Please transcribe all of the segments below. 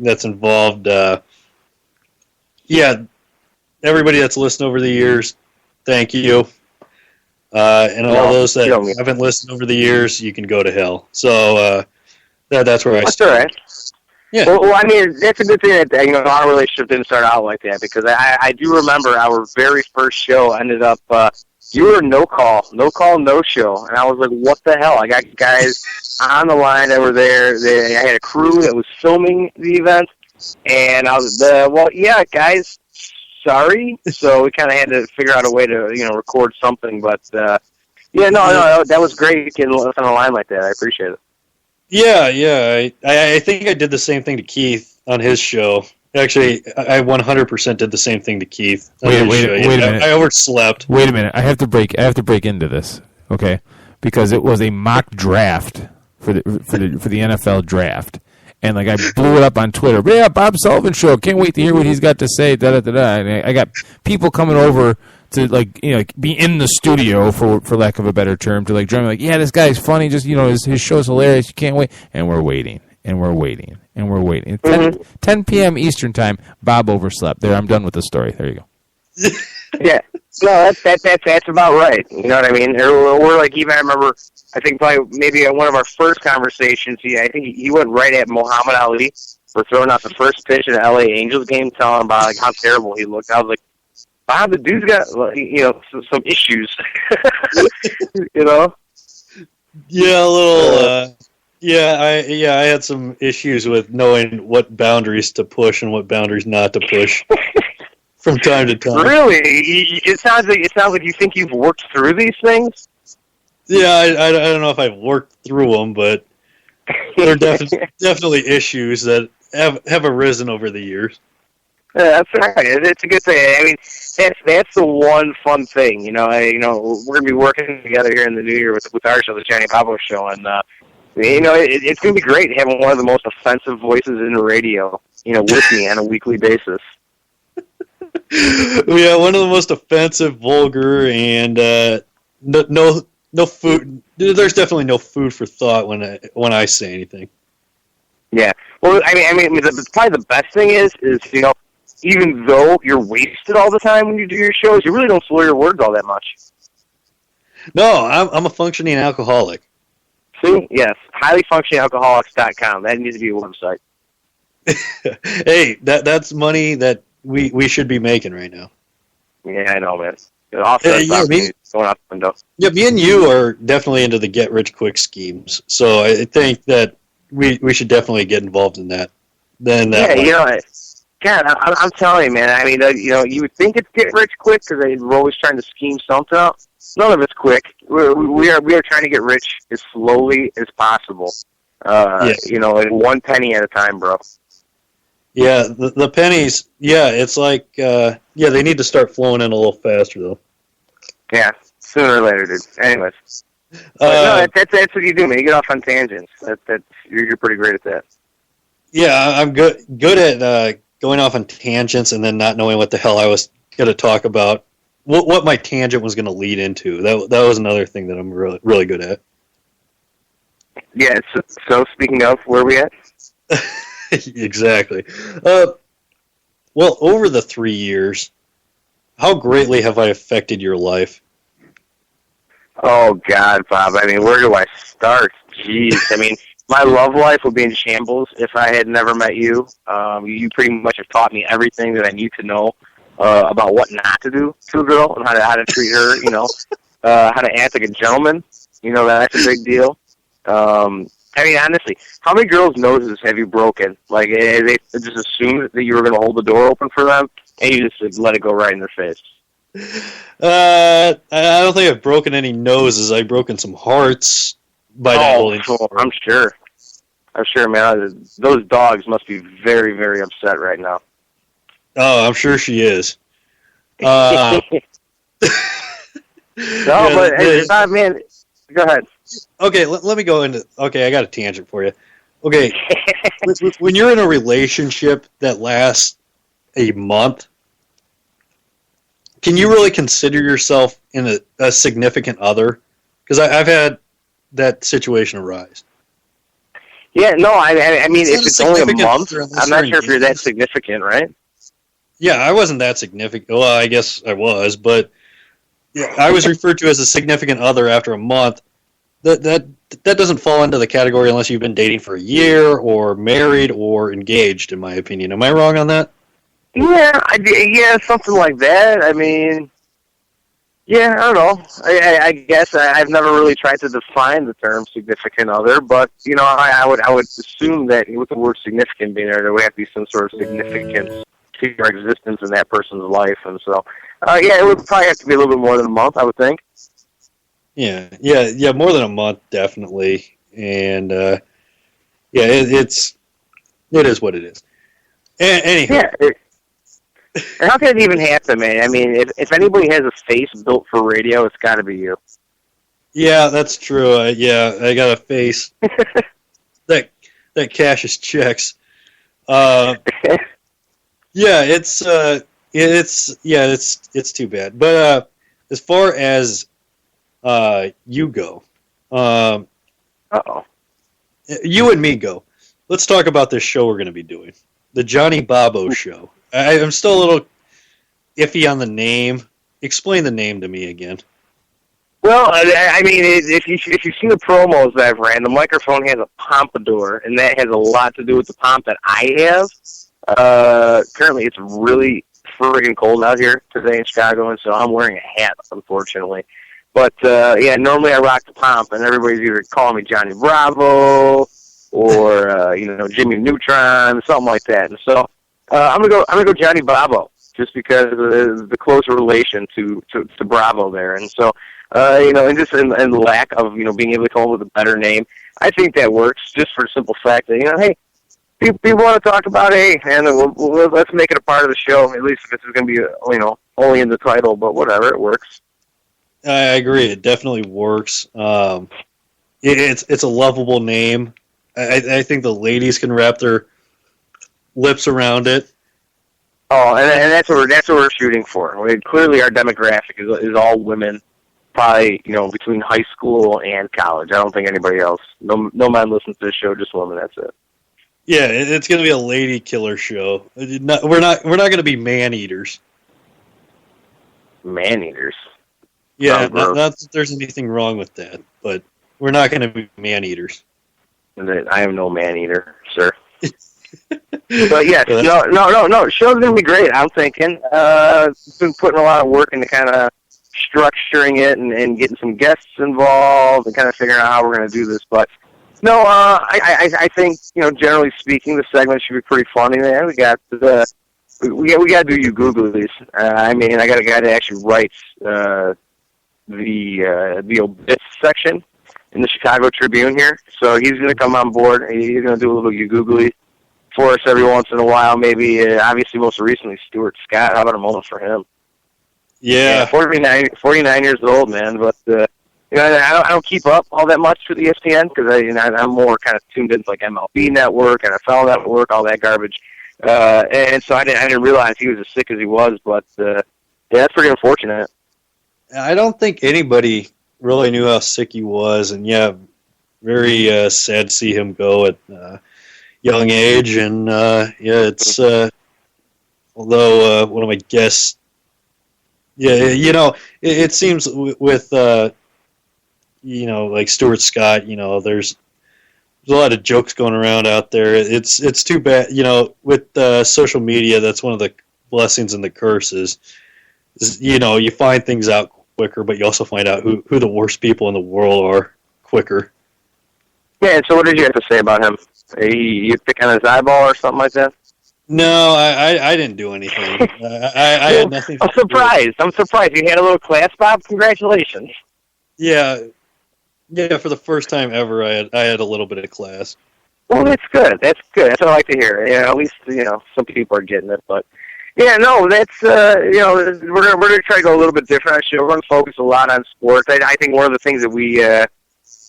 that's involved. Everybody that's listened over the years, thank you. And all those that haven't listened over the years, you can go to hell. So that's where I That's stand. all right. Yeah. Well, I mean, that's a good thing that our relationship didn't start out like that, because I do remember our very first show ended up. You were no call, no show, and I was like, what the hell? I got guys on the line that were there. I had a crew that was filming the event, and I was guys, sorry. So we kind of had to figure out a way to record something, but that was great getting us on the line like that. I appreciate it. Yeah. I think I did the same thing to Keith on his show. Actually, I 100% did the same thing to Keith. Wait a minute. I overslept. Wait a minute. I have to break into this, okay? Because it was a mock draft for the NFL draft, and like I blew it up on Twitter. Yeah, Bob Sullivan Show. Can't wait to hear what he's got to say. Da da da da. And I got people coming over to be in the studio for lack of a better term to join me. Yeah, this guy's funny. Just his show's hilarious. You can't wait. And we're waiting. And we're waiting. 10 p.m. Eastern time, Bob overslept. There, I'm done with the story. There you go. Yeah. No, that's about right. You know what I mean? Or even I remember, I think probably maybe one of our first conversations, I think he went right at Muhammad Ali for throwing out the first pitch in the LA Angels game, telling about how terrible he looked. I was like, Bob, the dude's got some issues. Yeah, a little. I had some issues with knowing what boundaries to push and what boundaries not to push from time to time. Really? It sounds like you think you've worked through these things? Yeah, I don't know if I've worked through them, but there are definitely issues that have arisen over the years. Yeah, that's right. It's a good thing. I mean, that's the one fun thing. We're gonna be working together here in the new year with our show, the Johnny Pablo Show, and it's going to be great having one of the most offensive voices in the radio, with me on a weekly basis. Yeah, one of the most offensive, vulgar, and no food. There's definitely no food for thought when I say anything. Yeah. Well, I mean, probably the best thing is even though you're wasted all the time when you do your shows, you really don't slur your words all that much. No, I'm a functioning alcoholic. See? Yes. highlyfunctioningalcoholics.com. That needs to be a website. Hey, that's money that we should be making right now. Yeah, I know, man. Going out the window. Yeah, me and you are definitely into the get-rich-quick schemes. So I think that we should definitely get involved in that. God, I'm telling you, man. I mean, you would think it's get rich quick because they're always trying to scheme something up. None of it's quick. We are trying to get rich as slowly as possible. Like 1 penny at a time, bro. Yeah, the pennies. Yeah, it's like they need to start flowing in a little faster though. Yeah, sooner or later, dude. Anyways, that's what you do, man. You get off on tangents. You're pretty great at that. Yeah, I'm good at going off on tangents and then not knowing what the hell I was going to talk about. What my tangent was going to lead into. That was another thing that I'm really, really good at. Yeah, so speaking of, where are we at? Exactly. Well, over the 3 years, how greatly have I affected your life? Oh, God, Bob. I mean, where do I start? Jeez. I mean, my love life would be in shambles if I had never met you. You pretty much have taught me everything that I need to know about what not to do to a girl and how to treat her, how to act like a gentleman. That's a big deal. I mean, honestly, how many girls' noses have you broken? Like, they just assumed that you were going to hold the door open for them, and you just let it go right in their face. I don't think I've broken any noses. I've broken some hearts by not holding the door. I'm sure, man. Those dogs must be very, very upset right now. Oh, I'm sure she is. Man, go ahead. Okay, let me go into... Okay, I got a tangent for you. Okay, when you're in a relationship that lasts a month, can you really consider yourself in a significant other? Because I've had that situation arise. Yeah, no, I mean, if it's only a month, I'm not sure if you're that engaged. significant, right? Yeah, I wasn't that significant. Well, I guess I was, but yeah, I was referred to as a significant other after a month. That doesn't fall into the category unless you've been dating for a year or married or engaged, in my opinion. Am I wrong on that? Yeah, yeah, something like that. I mean, yeah, I don't know. I guess I've never really tried to define the term significant other, but you know, I would assume that with the word significant being there would have to be some sort of significance to your existence in that person's life, and so yeah, it would probably have to be a little bit more than a month, I would think. Yeah, more than a month, definitely. And yeah, it is what it is. Anyhow. Yeah. And how can it even happen, man? I mean, if anybody has a face built for radio, it's got to be you. Yeah, that's true. Yeah, I got a face that cashes checks. Yeah, it's too bad. But as far as you go, you and me go. Let's talk about this show we're going to be doing, the Johnny Bobo Show. I'm still a little iffy on the name. Explain the name to me again. Well, I mean, if you've seen the promos that I've ran, the microphone has a pompadour, and that has a lot to do with the pomp that I have. Currently, it's really friggin' cold out here today in Chicago, and so I'm wearing a hat, unfortunately. But, yeah, normally I rock the pomp, and everybody's either calling me Johnny Bravo or, you know, Jimmy Neutron, something like that. And so I'm gonna go Johnny Bobo, just because of the close relation to Bravo there. And so, you know, and just in the lack of, you know, being able to come up with a better name, I think that works just for the simple fact that, you know, hey, people want to talk about, hey, and let's make it a part of the show, at least if it's going to be, you know, only in the title, but whatever, it works. I agree. It definitely works. It's a lovable name. I think the ladies can wrap their lips around it. Oh, and that's what we're shooting for. I mean, clearly, our demographic is all women, probably, you know, between high school and college. I don't think anybody else. No man listens to this show. Just women. That's it. Yeah, it's going to be a lady killer show. We're not going to be man eaters. Man eaters. Yeah, not that there's anything wrong with that, but we're not going to be man eaters. I am no man eater, sir. But yes, no. Show's gonna be great. I'm thinking. Been putting a lot of work into kind of structuring it and getting some guests involved and kind of figuring out how we're gonna do this. But no, I think, you know, generally speaking, the segment should be pretty funny. There, we got to do you Googlies. I mean, I got a guy that actually writes the obits section in the Chicago Tribune here, so he's going to come on board. He's going to do a little you Googly for us every once in a while. Maybe, obviously, most recently, Stuart Scott. How about a moment for him? Yeah, 49 years old, man. But you know, I don't keep up all that much with ESPN because I'm more kind of tuned into like MLB Network, NFL Network, all that garbage. And so I didn't realize he was as sick as he was. But yeah, that's pretty unfortunate. I don't think anybody really knew how sick he was, and yeah, very sad to see him go at young age. And yeah, it's although one of my guests, yeah, you know, it seems with you know, like Stuart Scott, you know, there's a lot of jokes going around out there. It's too bad, you know, with social media. That's one of the blessings and the curses. Is, you know, you find things out quicker, but you also find out who the worst people in the world are quicker. Yeah, and so what did you have to say about him? You pick on his eyeball or something like that? No, I didn't do anything. I had nothing to I'm surprised. I'm surprised. You had a little class, Bob? Congratulations. Yeah, for the first time ever, I had a little bit of class. Well, that's good. That's good. That's what I like to hear. Yeah, at least, you know, some people are getting it, but yeah, no, that's, you know, we're going to try to go a little bit different. We're going to focus a lot on sports. I think one of the things that we're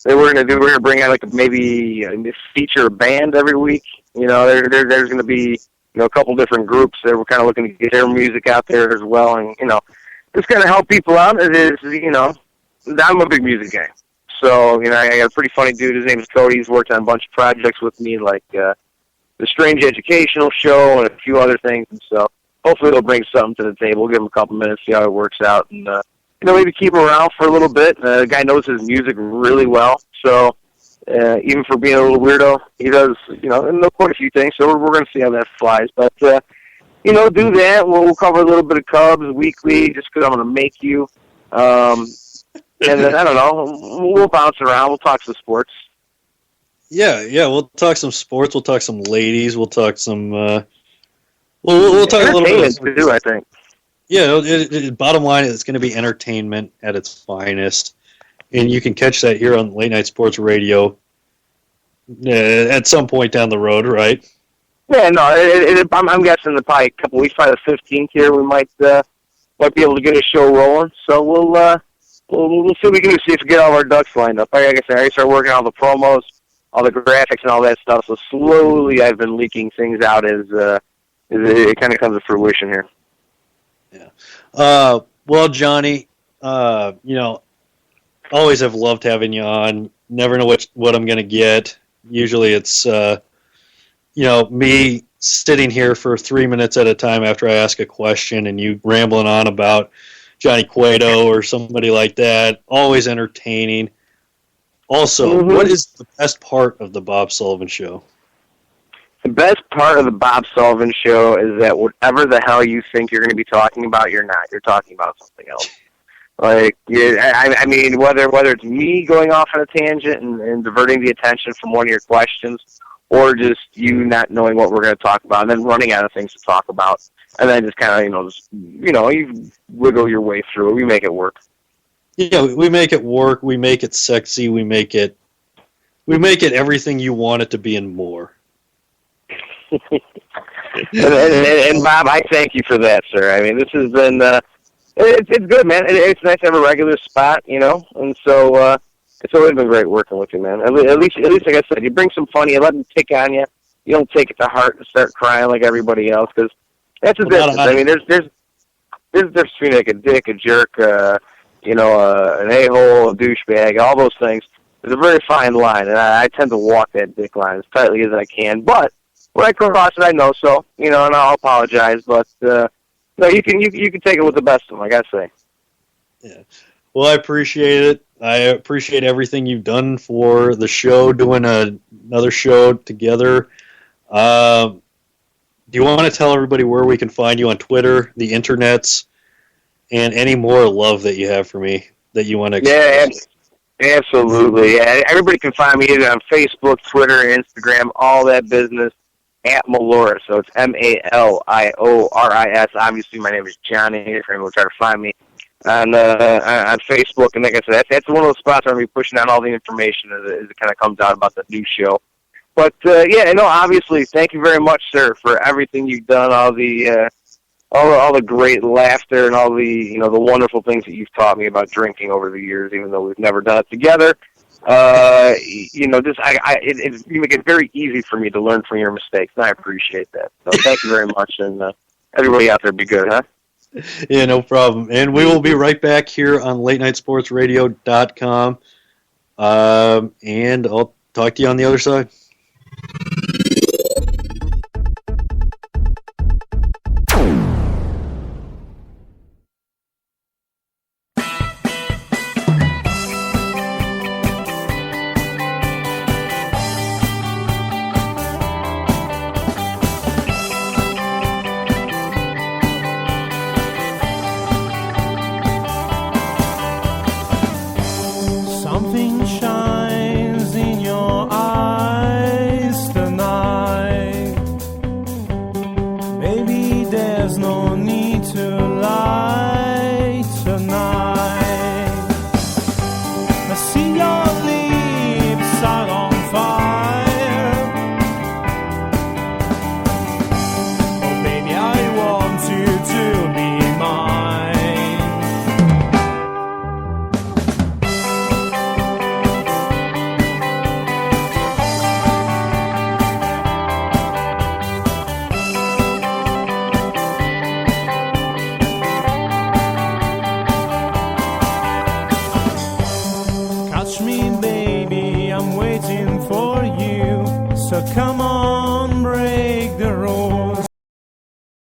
going to do, we're going to bring out like maybe feature a band every week. You know, there's going to be, you know, a couple different groups that we're kind of looking to get their music out there as well. And, you know, just kind of help people out. It is, you know, I'm a big music guy. So, I got a pretty funny dude. His name is Cody. He's worked on a bunch of projects with me, like the Strange Educational Show and a few other things. And so hopefully they'll bring something to the table. We'll give him a couple minutes, see how it works out. And, maybe keep him around for a little bit. The guy knows his music really well. So even for being a little weirdo, he does, know quite a few things. So we're going to see how that flies. But, do that. We'll cover a little bit of Cubs weekly just because I'm going to make you. And then, I don't know, we'll bounce around. We'll talk some sports. Yeah, we'll talk some sports. We'll talk some ladies. We'll talk some... we'll talk a little bit of... too, I think. Yeah, bottom line, it's going to be entertainment at its finest. And you can catch that here on Late Night Sports Radio at some point down the road, right? Yeah, no, I'm guessing probably a couple weeks, probably the 15th here, we might be able to get a show rolling. So we'll see what we can do, see if we get all our ducks lined up. Like I said, I start working on all the promos, all the graphics, and all that stuff. So slowly, I've been leaking things out as it kind of comes to fruition here. Yeah. Well, Johnny, always have loved having you on. Never know what I'm going to get. Usually, it's me sitting here for 3 minutes at a time after I ask a question, and you rambling on about Johnny Cueto or somebody like that. Always entertaining. Also, what is the best part of the Bob Sullivan Show? The best part of the Bob Sullivan Show is that whatever the hell you think you're going to be talking about, you're not. You're talking about something else. Like, I mean, whether it's me going off on a tangent and diverting the attention from one of your questions, or just you not knowing what we're going to talk about, and then running out of things to talk about, and then just kind of, you wiggle your way through it. We make it work. Yeah, we make it work. We make it sexy. We make it everything you want it to be and more. and Bob, I thank you for that, sir. I mean, this has been it's good, man. It's nice to have a regular spot, and so it's always been great working with you, man. At least, like I said, you bring some fun. You let them pick on you. You don't take it to heart and start crying like everybody else, because that's a business. I mean, there's between like a dick, a jerk, an a-hole, a douchebag, all those things. There's a very fine line, and I tend to walk that dick line as tightly as I can. But when I cross it, I know so, and I'll apologize. But no, you can take it with the best of them, like I say. Yeah. Well, I appreciate it. I appreciate everything you've done for the show, doing another show together. Do you want to tell everybody where we can find you on Twitter, the internets, and any more love that you have for me that you want to express? Yeah, absolutely. Yeah, everybody can find me either on Facebook, Twitter, Instagram, all that business, at Maloris. So it's Maliouris. Obviously, my name is Johnny. If anyone will try to find me on Facebook, and like I said, that's one of those spots where I'm going to be pushing out all the information as it kind of comes out about the new show. But obviously, thank you very much, sir, for everything you've done, all the great laughter and all the the wonderful things that you've taught me about drinking over the years, even though we've never done it together. You make it very easy for me to learn from your mistakes, and I appreciate that. So thank you very much, and everybody out there, be good, huh? Yeah, no problem. And we will be right back here on LateNightSportsRadio.com, and I'll talk to you on the other side.